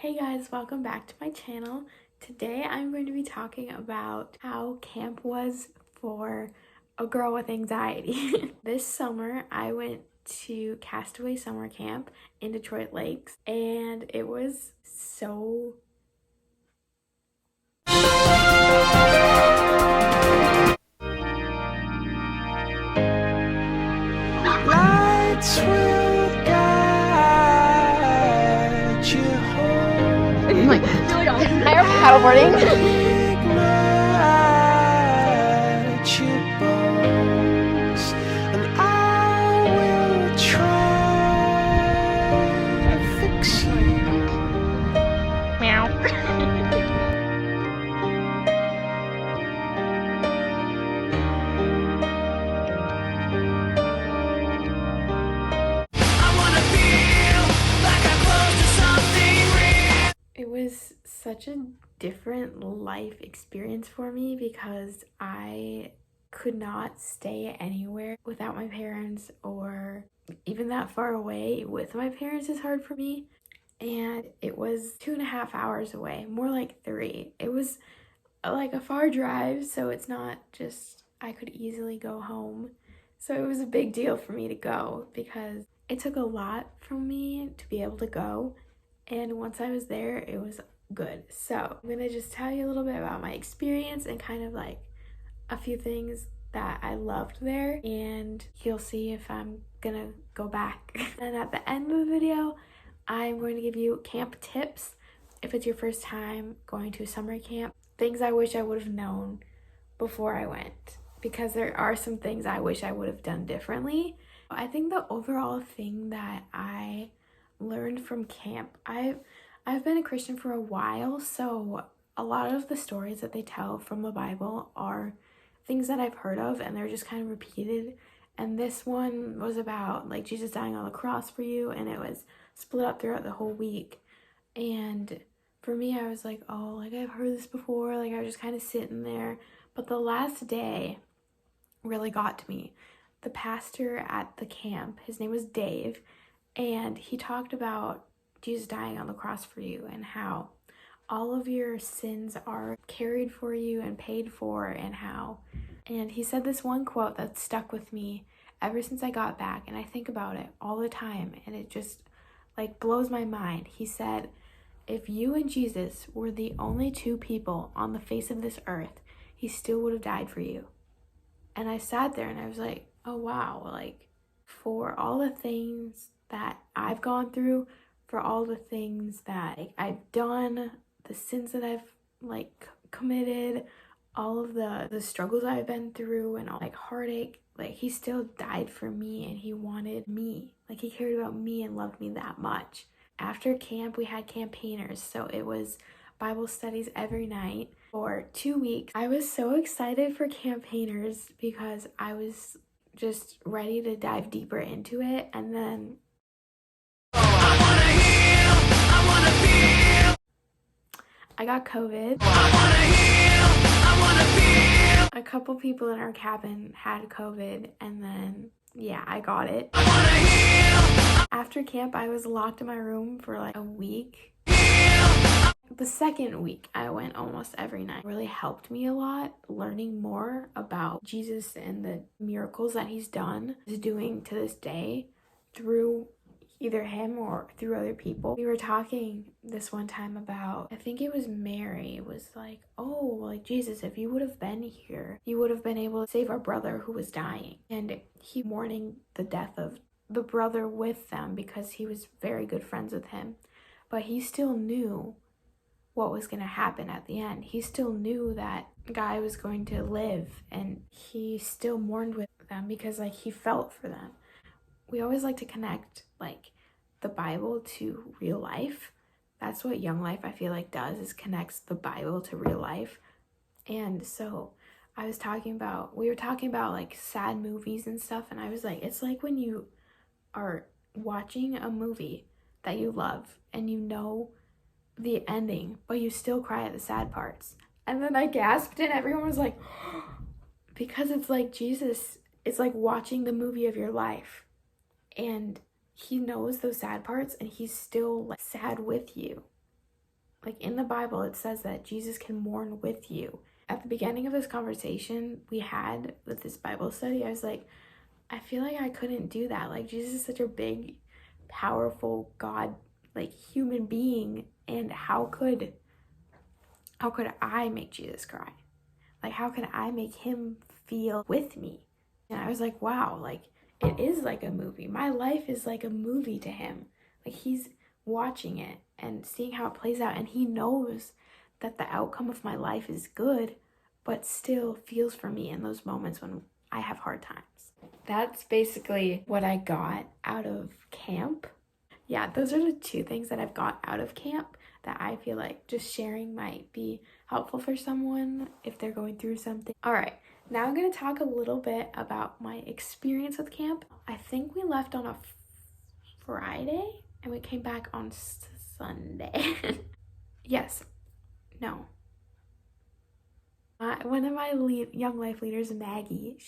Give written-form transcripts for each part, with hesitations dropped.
Hey guys, welcome back to my channel. Today I'm going to be talking about how camp was for a girl with anxiety. This summer I went to Castaway Summer Camp in Detroit Lakes and it was so lights will guide you home. Like, higher paddleboarding. Ignite your bones, and I will try to fix you. Meow. It was such a different life experience for me because I could not stay anywhere without my parents, or even that far away with my parents is hard for me. And it was 2.5 hours away, more like 3. It was like a far drive, so it's not just I could easily go home. So it was a big deal for me to go because it took a lot from me to be able to go. And once I was there, it was good. So I'm gonna just tell you a little bit about my experience and kind of like a few things that I loved there, and you'll see if I'm gonna go back. And at the end of the video, I'm going to give you camp tips if it's your first time going to a summer camp. Things I wish I would have known before I went, because there are some things I wish I would have done differently. I think the overall thing that I learned from camp, I've been a Christian for a while, so a lot of the stories that they tell from the Bible are things that I've heard of and they're just kind of repeated. And this one was about like Jesus dying on the cross for you, and it was split up throughout the whole week. And for me, I was like, oh, like I've heard this before. Like I was just kind of sitting there. But the last day really got to me. The pastor at the camp, his name was Dave, and he talked about Jesus dying on the cross for you and how all of your sins are carried for you and paid for, and he said this one quote that stuck with me ever since I got back, and I think about it all the time, and it just like blows my mind. He said, if you and Jesus were the only two people on the face of this earth, he still would have died for you. And I sat there and I was like, oh wow, like for all the things that I've gone through, for all the things that I've done, the sins that I've like committed, all of the struggles I've been through and all like heartache, like he still died for me, and he wanted me. Like he cared about me and loved me that much. After camp, we had campaigners, so it was Bible studies every night for 2 weeks. I was so excited for campaigners because I was just ready to dive deeper into it. And then I got COVID. A couple people in our cabin had COVID, and then yeah, I got it. After camp, I was locked in my room for like a week. The second week, I went almost every night. It really helped me a lot, learning more about Jesus and the miracles that he's done, is doing to this day through either him or through other people. We were talking this one time about, I think it was Mary, was like, oh, like Jesus, if you would have been here, you would have been able to save our brother who was dying. And he mourning the death of the brother with them because he was very good friends with him. But he still knew what was going to happen at the end. He still knew that guy was going to live, and he still mourned with them because like he felt for them. We always like to connect like the Bible to real life. That's what Young Life I feel like does, is connects the Bible to real life. And so we were talking about like sad movies and stuff, and I was like, it's like when you are watching a movie that you love and you know the ending, but you still cry at the sad parts. And then I gasped and everyone was like, because it's like Jesus, it's like watching the movie of your life, and he knows those sad parts and he's still like sad with you. Like in the Bible, it says that Jesus can mourn with you. At the beginning of this conversation we had with this Bible study, I was like, I feel like I couldn't do that. Like Jesus is such a big, powerful God, like human being, and how could I make Jesus cry? Like how could I make him feel with me? And I was like, wow, like it is like a movie. My life is like a movie to him. Like he's watching it and seeing how it plays out, and he knows that the outcome of my life is good, but still feels for me in those moments when I have hard times. That's basically what I got out of camp. Yeah, those are the two things that I've got out of camp that I feel like just sharing might be helpful for someone if they're going through something. All right, now I'm going to talk a little bit about my experience with camp. I think we left on a Friday and we came back on Sunday. Yes, no. One of my Young Life leaders, Maggie,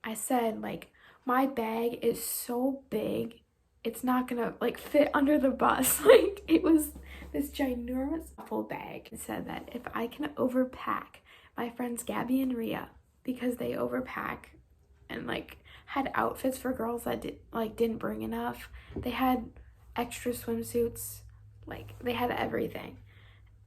I said, like, my bag is so big, it's not gonna, like, fit under the bus. Like, it was this ginormous full bag. It said that if I can overpack, my friends Gabby and Ria, because they overpack and, like, had outfits for girls that didn't bring enough. They had extra swimsuits, like, they had everything.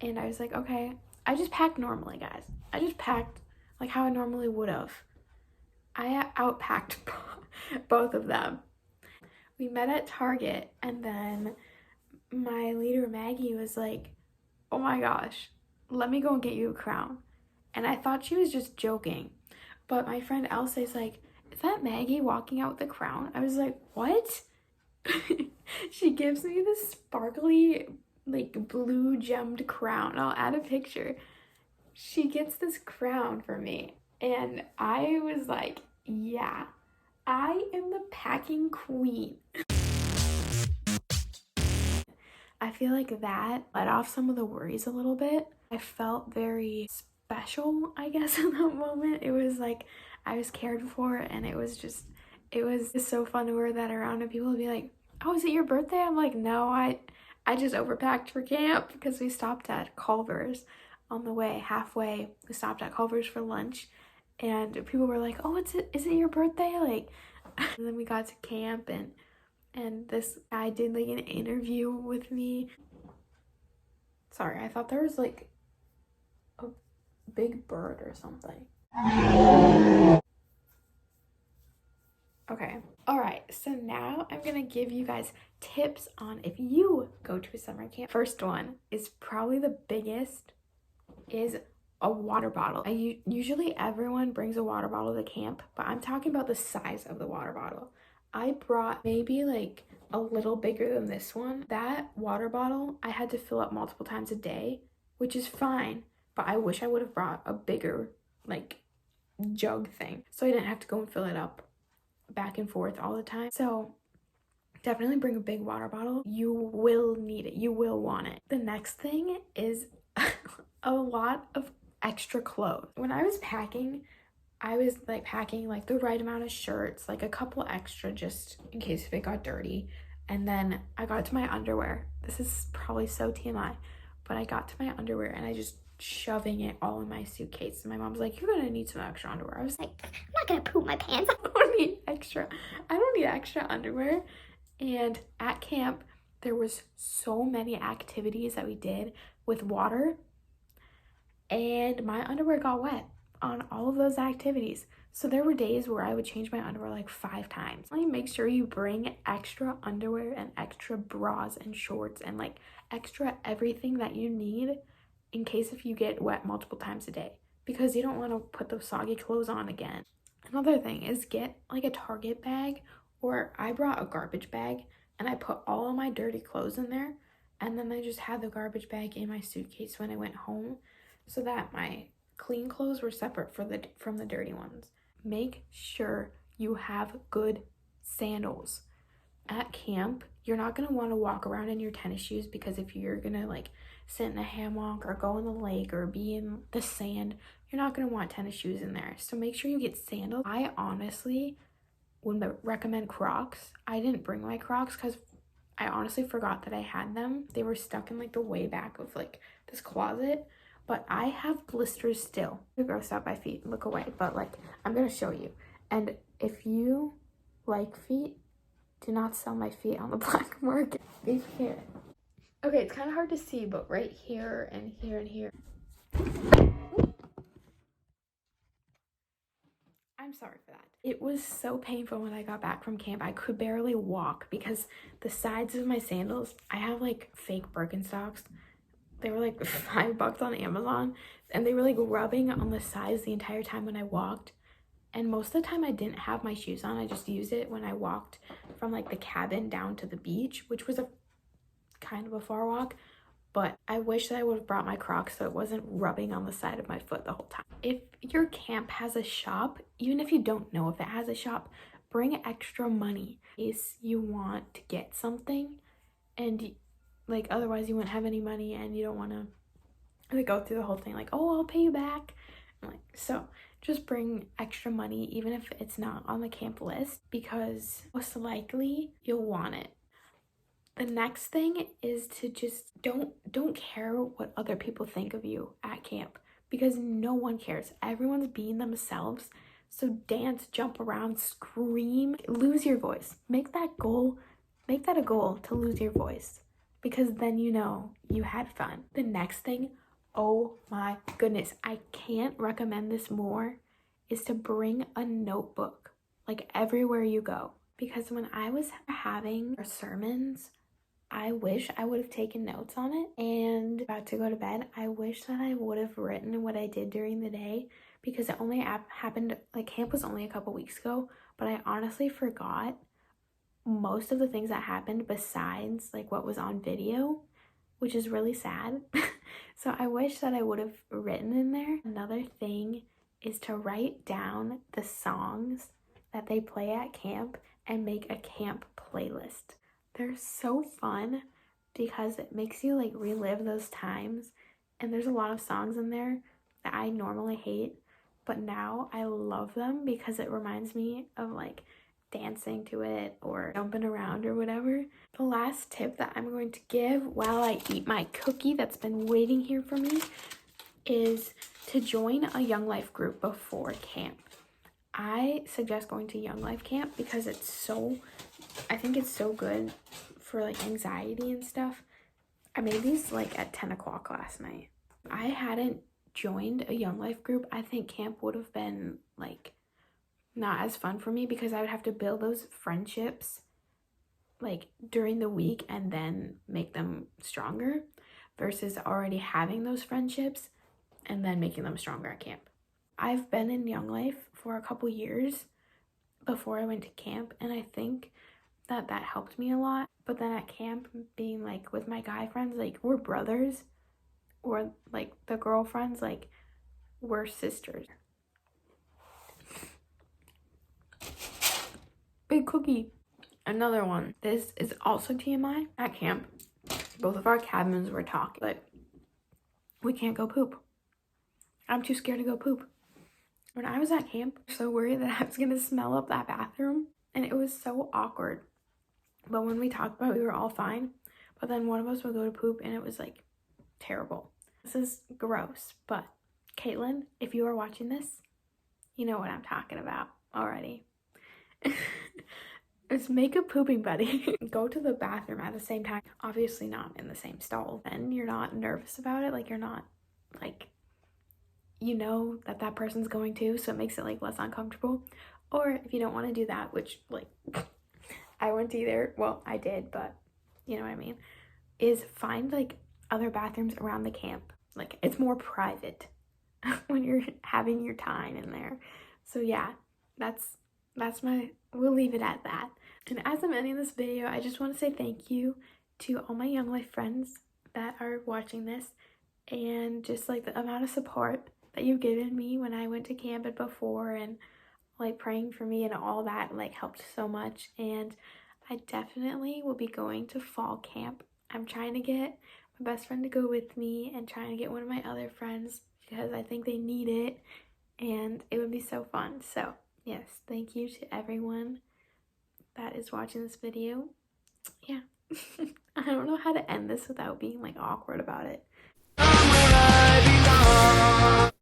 And I was like, okay. I just packed normally, guys. I just packed like how I normally would have. I outpacked both of them. We met at Target, and then my leader Maggie was like, oh my gosh, let me go and get you a crown. And I thought she was just joking. But my friend Elsa is like, is that Maggie walking out with a crown? I was like, what? She gives me this sparkly, like, blue gemmed crown. I'll add a picture. She gets this crown for me, and I was like, yeah, I am the packing queen. I feel like that let off some of the worries a little bit. I felt very special, I guess, in that moment. It was like I was cared for, and it was just so fun to wear that around, and people would be like, oh, is it your birthday? I'm like, no, I just overpacked for camp because we stopped at Culver's on the way. Halfway, we stopped at Culver's for lunch, and people were like, oh, is it your birthday? Like, and then we got to camp, and this guy did like an interview with me. Sorry, I thought there was like a big bird or something. Okay. All right, so now I'm gonna give you guys tips on if you go to a summer camp. First one is probably the biggest, is a water bottle. Usually everyone brings a water bottle to camp, but I'm talking about the size of the water bottle. I brought maybe like a little bigger than this one. That water bottle I had to fill up multiple times a day, which is fine, but I wish I would have brought a bigger like jug thing so I didn't have to go and fill it up back and forth all the time. So definitely bring a big water bottle. You will need it. You will want it. The next thing is a lot of extra clothes. When I was packing, I was like packing like the right amount of shirts, like a couple extra just in case if it got dirty. And then I got to my underwear. This is probably so TMI, but I got to my underwear and I just shoving it all in my suitcase. And my mom's like, you're gonna need some extra underwear. I was like, I'm not gonna poop my pants. I don't need extra underwear. And at camp, there was so many activities that we did with water, and my underwear got wet on all of those activities. So there were days where I would change my underwear like 5 times. Like, make sure you bring extra underwear and extra bras and shorts and like extra everything that you need in case if you get wet multiple times a day, because you don't want to put those soggy clothes on again. Another thing is get like a Target bag, or I brought a garbage bag and I put all of my dirty clothes in there, and then I just had the garbage bag in my suitcase when I went home so that my clean clothes were separate from the dirty ones. Make sure you have good sandals. At camp, you're not going to want to walk around in your tennis shoes, because if you're going to like sit in a hammock or go in the lake or be in the sand, you're not going to want tennis shoes in there. So make sure you get sandals. I honestly would recommend Crocs. I didn't bring my Crocs because I honestly forgot that I had them. They were stuck in like the way back of like this closet, but I have blisters still. I'm grossed out by feet, look away, but like I'm gonna show you. And if you like feet, do not sell my feet on the black market. Be fair. Okay, it's kind of hard to see, but right here and here and here. I'm sorry for that. It was so painful when I got back from camp. I could barely walk because the sides of my sandals, I have like fake Birkenstocks. They were like $5 on Amazon, and they were like rubbing on the sides the entire time when I walked. And most of the time I didn't have my shoes on. I just used it when I walked from like the cabin down to the beach, which was a kind of a far walk. But I wish that I would have brought my Crocs so it wasn't rubbing on the side of my foot the whole time. If your camp has a shop, even if you don't know if it has a shop, bring extra money in case you want to get something, and like otherwise you wouldn't have any money and you don't want to like go through the whole thing like, oh, I'll pay you back. Like, so just bring extra money even if it's not on the camp list, because most likely you'll want it. The next thing is to just don't care what other people think of you at camp, because no one cares. Everyone's being themselves. So dance, jump around, scream, lose your voice. Make that a goal to lose your voice, because then you know you had fun. The next thing, oh my goodness, I can't recommend this more, is to bring a notebook like everywhere you go. Because when I was having our sermons, I wish I would have taken notes on it, and about to go to bed, I wish that I would have written what I did during the day, because it only happened, like camp was only a couple weeks ago, but I honestly forgot most of the things that happened besides like what was on video, which is really sad. So I wish that I would have written in there. Another thing is to write down the songs that they play at camp and make a camp playlist. They're so fun because it makes you like relive those times, and there's a lot of songs in there that I normally hate, but now I love them because it reminds me of like dancing to it or jumping around or whatever. The last tip that I'm going to give while I eat my cookie that's been waiting here for me is to join a Young Life group before camp. I suggest going to Young Life camp because I think it's so good for like anxiety and stuff. I made these like at 10 o'clock last night. If I hadn't joined a Young Life group, I think camp would have been like not as fun for me, because I would have to build those friendships like during the week and then make them stronger, versus already having those friendships and then making them stronger at camp. I've been in Young Life for a couple years before I went to camp, and I think that helped me a lot. But then at camp, being like with my guy friends, like we're brothers, or like the girlfriends, like we're sisters. Big cookie. Another one. This is also TMI. At camp, both of our cabins were talking, but we can't go poop. I'm too scared to go poop. When I was at camp, I was so worried that I was gonna smell up that bathroom, and it was so awkward. But when we talked about it, we were all fine. But then one of us would go to poop and it was like terrible. This is gross, but Caitlin, if you are watching this, you know what I'm talking about already. Just make a pooping buddy. Go to the bathroom at the same time. Obviously not in the same stall. Then you're not nervous about it. Like you're not like, you know that person's going to, so it makes it like less uncomfortable. Or if you don't want to do that, which like I wouldn't either, well I did, but you know what I mean, is find like other bathrooms around the camp. Like it's more private when you're having your time in there. So yeah, that's we'll leave it at that. And as I'm ending this video, I just want to say thank you to all my Young Life friends that are watching this, and just like the amount of support that you've given me when I went to camp and before, and like praying for me and all that like helped so much. And I definitely will be going to fall camp. I'm trying to get my best friend to go with me and trying to get one of my other friends, because I think they need it and it would be so fun. So yes, thank you to everyone that is watching this video. Yeah. I don't know how to end this without being like awkward about it.